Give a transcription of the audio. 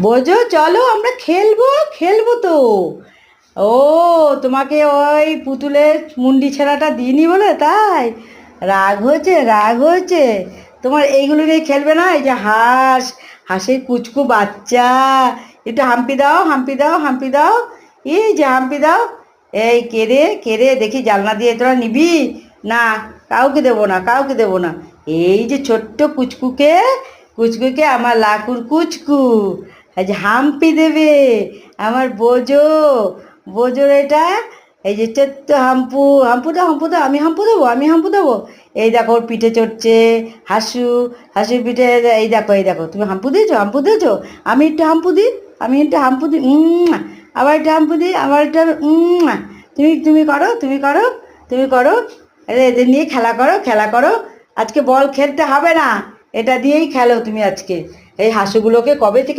বোঝো, চলো আমরা খেলবো। খেলবো তো। ও, তোমাকে ওই পুতুলের মুন্ডি ছেঁড়াটা দিইনি বলে তাই রাগ হয়েছে? রাগ হয়েছে? তোমার এইগুলো নিয়ে খেলবে না? এই যে হাঁস, হাঁসের কুচকু বাচ্চা, একটু হাম্পি দাও, হাম্পি দাও, হাম্পি দাও। এই যে হাম্পি দাও। এই কেড়ে দেখি জানলা দিয়ে তোরা নিবি? না, কাউকে দেবো না, কাউকে দেবো না। এই যে ছোট্ট কুচকুকে, কুচকুকে আমার লাকুর কুচকু, এই যে হাম্পি দেবে আমার বোঝো, বোঝোর এটা। এই যে ছোট্ট হাম্পু, হাম্পু দাও, হাম্পু দাও, আমি হাম্পু দেবো, আমি হাম্পু দেবো। এই দেখো ওর পিঠে চড়ছে হাসু, হাসুর পিঠে। এই দেখো, এই দেখো, তুমি হাম্পু দিয়েছো, হাম্পু দিয়েছো। আমি একটু হাম্পু দিই, আমি একটু হাম্পু দিই। আবার একটু হাম্পু দিই, আবার একটু। তুমি তুমি করো, তুমি করো, তুমি করো। আরে এদের নিয়ে খেলা করো, খেলা করো। আজকে বল খেলতে হবে না, এটা দিয়েই খেলো তুমি আজকে। এই হাঁসুগুলোকে কবে থেকে